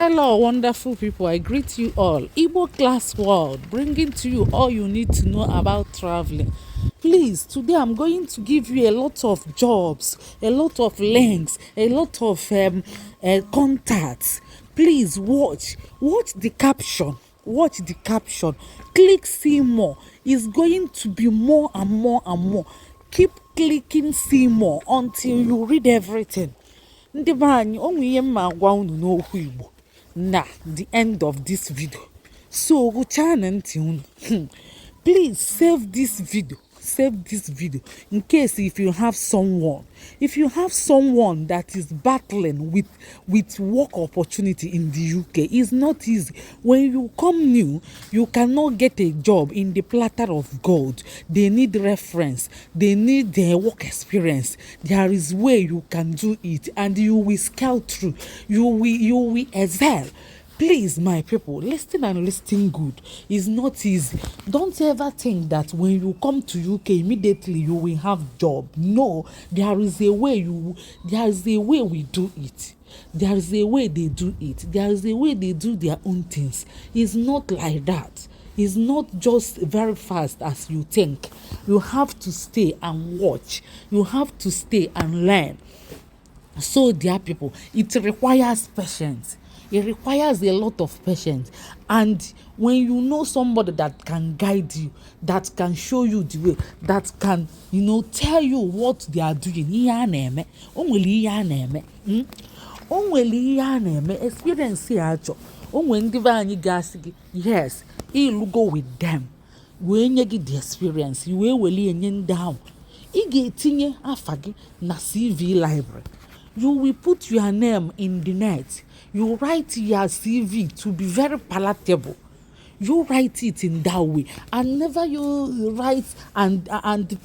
Hello, wonderful people. I greet you all. Igbo Class World, bringing to you all you need to know about traveling. Please, today I'm going to give you a lot of jobs, a lot of links, a lot of contacts. Please watch the caption. Watch the caption. Click see more. It's going to be more and more and more. Keep clicking see more until you read everything. Ndị be anyị o nwere ihe mma agwa unu n'okwu Igbo na the end of this video, so gụchaa na ntị unu. Please save this video in case if you have someone that is battling with work opportunity in the UK. It's not easy. When you come new, you cannot get a job in the platter of gold. They need reference, they need their work experience. There is way you can do it and you will scale through, you will excel. Please, my people, listen and listen good. It's not easy. Don't ever think that when you come to UK immediately you will have job. No, there is a way we do it. There is a way they do it. There is a way they do their own things. It's not like that. It's not just very fast as you think. You have to stay and watch. You have to stay and learn. So, dear people, it requires patience. It requires a lot of patience. And when you know somebody that can guide you, that can show you the way, that can, tell you what they are doing, experience yes, you go with them. When you get the experience, you will down. You get na CV library. You will put your name in the net. You write your CV to be very palatable. You write it in that way, and never you write and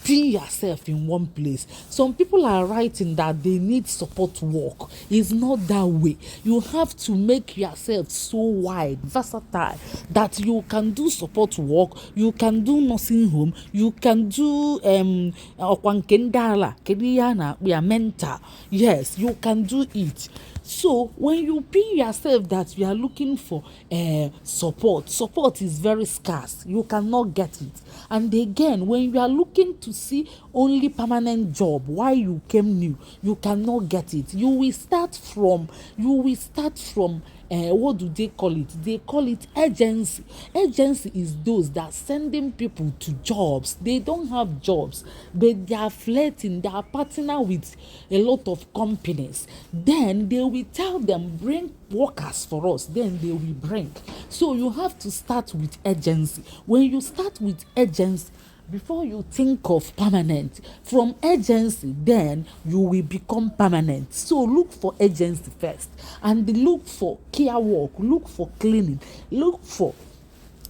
pin yourself in one place. Some people are writing that they need support work. It's not that way. You have to make yourself so wide, versatile, that you can do support work, you can do nursing home, you can do mentor. Yes, you can do it. So when you pin yourself that you are looking for support is very scarce. You cannot get it. And again, when you are looking to see only permanent job while you came new, you cannot get it. You will start from what do they call it? They call it agency. Agency is those that sending people to jobs. They don't have jobs, but they are flirting. They are partnering with a lot of companies. Then they will tell them, bring workers for us. Then they will bring. So you have to start with agency. When you start with agency, before you think of permanent, from agency, then you will become permanent. So look for agency first, and look for care work, look for cleaning, look for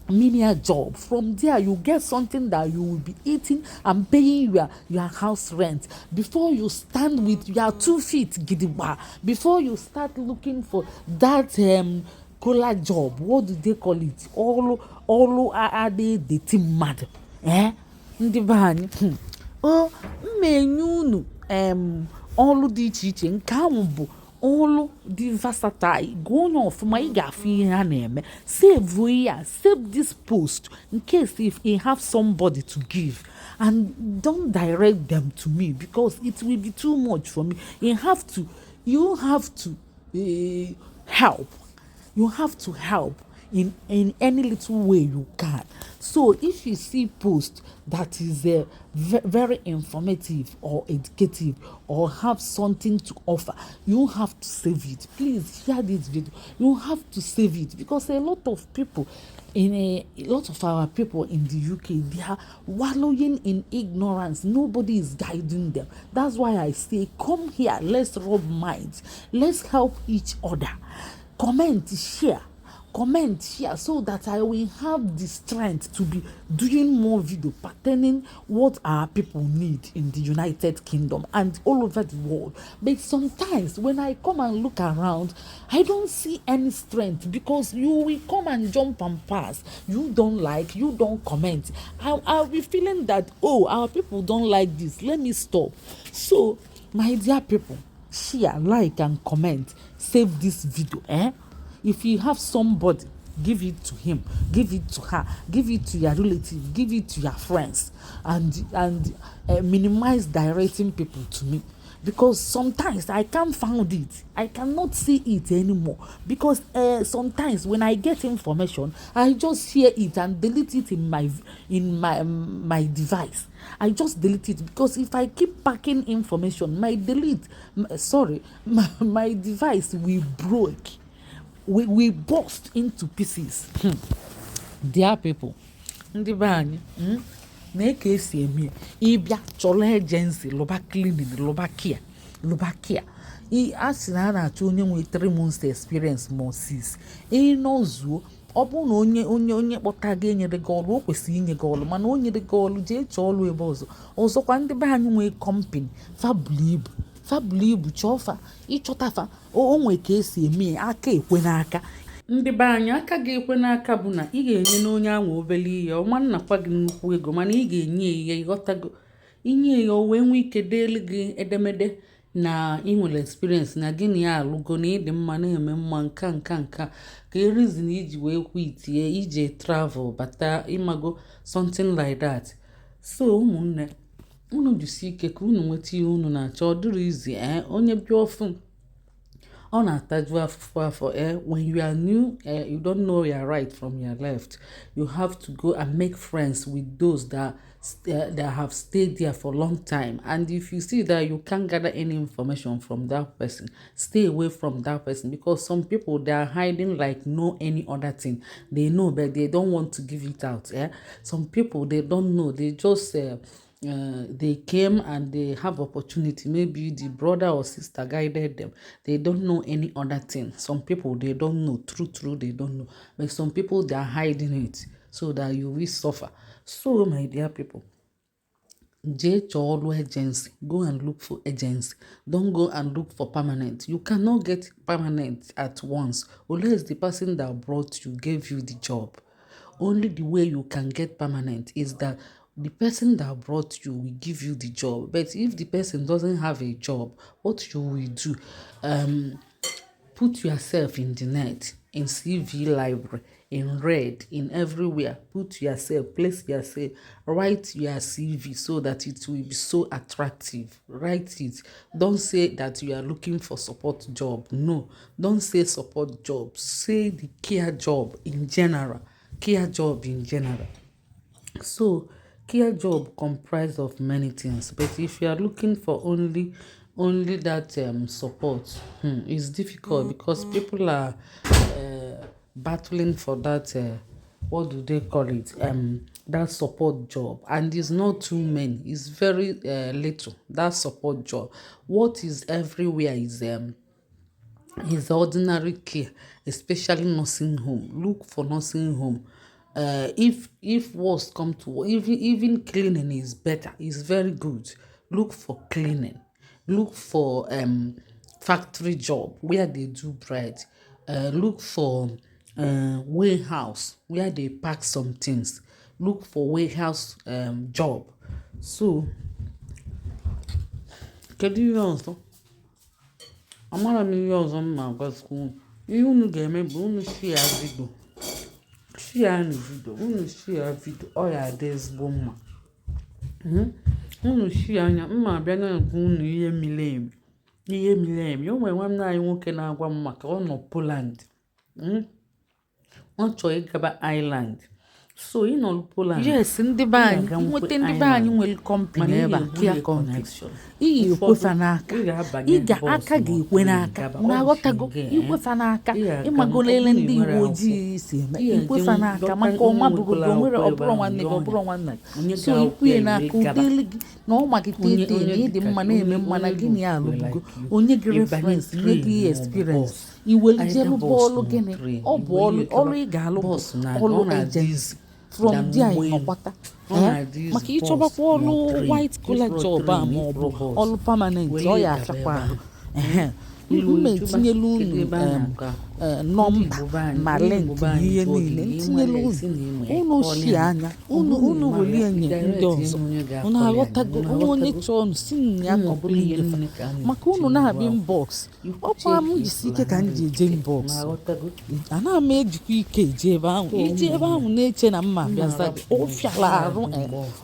menial job. From there you get something that you will be eating and paying your house rent before you stand with your 2 feet gidigba. Before you start looking for that cola job, what do they call it? All are they dating mad? Ndị be anyị mmenyu unu ọlụ dị iche iche. Nke ahụ bụ ọlụ dị versatile. Go on ọfụma, ị ga-afụ ihe ha na-eme. Save this post in case if you have somebody to give, and don't direct them to me because it will be too much for me. You have to help. You have to help in any little way you can. So if you see post that is very informative or educative or have something to offer, you have to save it. Please share this video. You have to save it because a lot of our people in the UK, they are wallowing in ignorance. Nobody is guiding them. That's why I say, come here, let's rub minds, let's help each other. Comment, share so that I will have the strength to be doing more video pertaining what our people need in the United Kingdom and all over the world. But sometimes when I come and look around, I don't see any strength because you will come and jump and pass. You don't comment. I'll be feeling that, our people don't like this. Let me stop. So, my dear people, share, like and comment. Save this video. if you have somebody, give it to him, give it to her, give it to your relative, give it to your friends, and minimize directing people to me, because sometimes I can't find it, I cannot see it anymore, because sometimes when I get information I just hear it and delete it in my device. I just delete it, because if I keep packing information, my device will break, we burst into pieces. Dear people, ndị be anyị, na-eke esi eme ịbịa chọrọ agency lụba clinic lụba care a sị na a na-achọ onye nwe 3 months experience ma 6 ịnọzuo. Ọ bụrụ na onye kpọta gị enyere gị ọrụ, o kwesịrị inye gị ọrụ, mana o nyere gị ọrụ jee chọọ ọrụ ebe ọzọkwa ndị be anyị nwee company fabulu ibu chọfa ịchọtafa o nwe ka esi eme aka ekwe n'aka. Ndị be anyị aka ga-ekwe n'aka bụ na ị ga-enye n'onye ahụ obere ihe, ọma nnakwa gị nnukwu ego, mana ị ga-enye ihe ịghọtago, inye ya o wee nwee ike deelu gị edemede na ị nwere experience na gị na ya alụgo na ịdị mma na-eme mma nka ka reason iji wee itinye ije travel bata ịmago something like that. So ụmụnne unu jisi ike ka unu nweta ihe unu na-achọ. Ọ dịrị izi onye bịa ọfụ ọ na-ataju afọ when you are new, you don't know your right from your left. You have to go and make friends with those that have stayed there for a long time, and if you see that you can't gather any information from that person, stay away from that person, because some people, they are hiding like no any other thing. They know but they don't want to give it out. Some people, they don't know, they just they came and they have opportunity, maybe the brother or sister guided them, they don't know any other thing. Some people, they don't know, true they don't know, but some people, they are hiding it so that you will suffer. So my dear people, agency, go and look for agency. Don't go and look for permanent. You cannot get permanent at once unless the person that brought you gave you the job. Only the way you can get permanent is that the person that brought you will give you the job. But if the person doesn't have a job, what you will do, put yourself in the net, in CV library, in Red, in everywhere. Put yourself, place yourself, write your CV so that it will be so attractive. Write it. Don't say that you are looking for support job. No, don't say support job. Say the care job in general. Care job in general. So, care job comprised of many things, but if you are looking for only that support, it's difficult because people are battling for that what do they call it, that support job, and it's not too many, it's very little. That support job, what is everywhere is ordinary care, especially nursing home. Look for nursing home. If worst come to even cleaning is better, is very good. Look for cleaning. Look for factory job where they do bread. Look for warehouse where they pack some things. Look for warehouse job. So kedu ihe ọzọ? Amara m ihe ọzọ m na-agwa school. Ihe unu ga-eme bụ unu share video. Unu share video. Ọ ya dị ezigbo mma. Unu share anya mma abịa na-ekwu unu ihe mile emi. O nwere nwanne anyị nwoke na-agwa m maka ọ nọ Poland. Ọ chọrọ ịgaba Ireland. So ị nọ Poland. Yes, ndị be anyị, nwete ndị be anyị nwere company ebe a, care connection. Iyi ekwefa n'aka. Aka ga-ekwe n'aka. Na-aghọtago ikwefa n'aka. Ịmagolele ndị uwe ojii si eme. Ikwefa n'aka maka ọma bụrụ nwere ọbụrụ nwanne gị ọbụrụ nwanne gị. So ikwuye n'aka ụdịrị gị na ọ magite ete na ịdị mma na-eme mma na gị na ya alụbugo. Onye gị reference, nye gị experience. Iwelijelu bọọlụ gịnị? Ọ bụ ọlụ ị ga-alụ bụ ọlụ agency. From there ịnọkwata maka ịchọbakwa ọlụ white collar job a ma ọ bụ ọlụ permanent ọ ya achakwa ahụ. metinyelu unu nọmba ma link ihe niile ntinyelu unu shi anya unu welie nye ndị ọzọ unu aghọtago onye chọọ unu si ya kọmplit maka unu na-abịa inbox ọkwa m jisi ike ka m ji eje inbox ana m ejikwa ike eje ebe ahụ iji ebe ahụ na-eche na mma bịaza ọ fịara arụ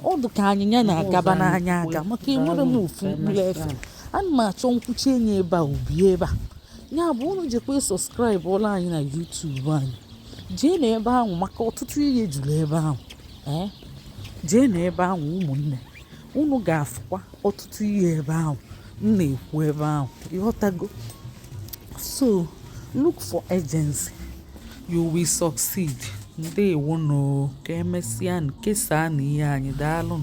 ọ dị ka anyịnya na-agaba n'anya aga maka enwere m ofu mkpụrụ efe ana m achọ nkwuchi enye ebe a obi ebe a ya bụ unu jekwa sọskraịbụ ụlọ anyị na YouTube anyị jee n'ebe ahụ maka ọtụtụ ihe juru ebe ahụ jee n'ebe ahụ ụmụnne unu ga-afụkwa ọtụtụ ihe ebe ahụ m na-ekwu ebe ahụ ịghọtago so look for agency you will succeed ndewo no ka emesịa nkesa na ihe anyị daalụ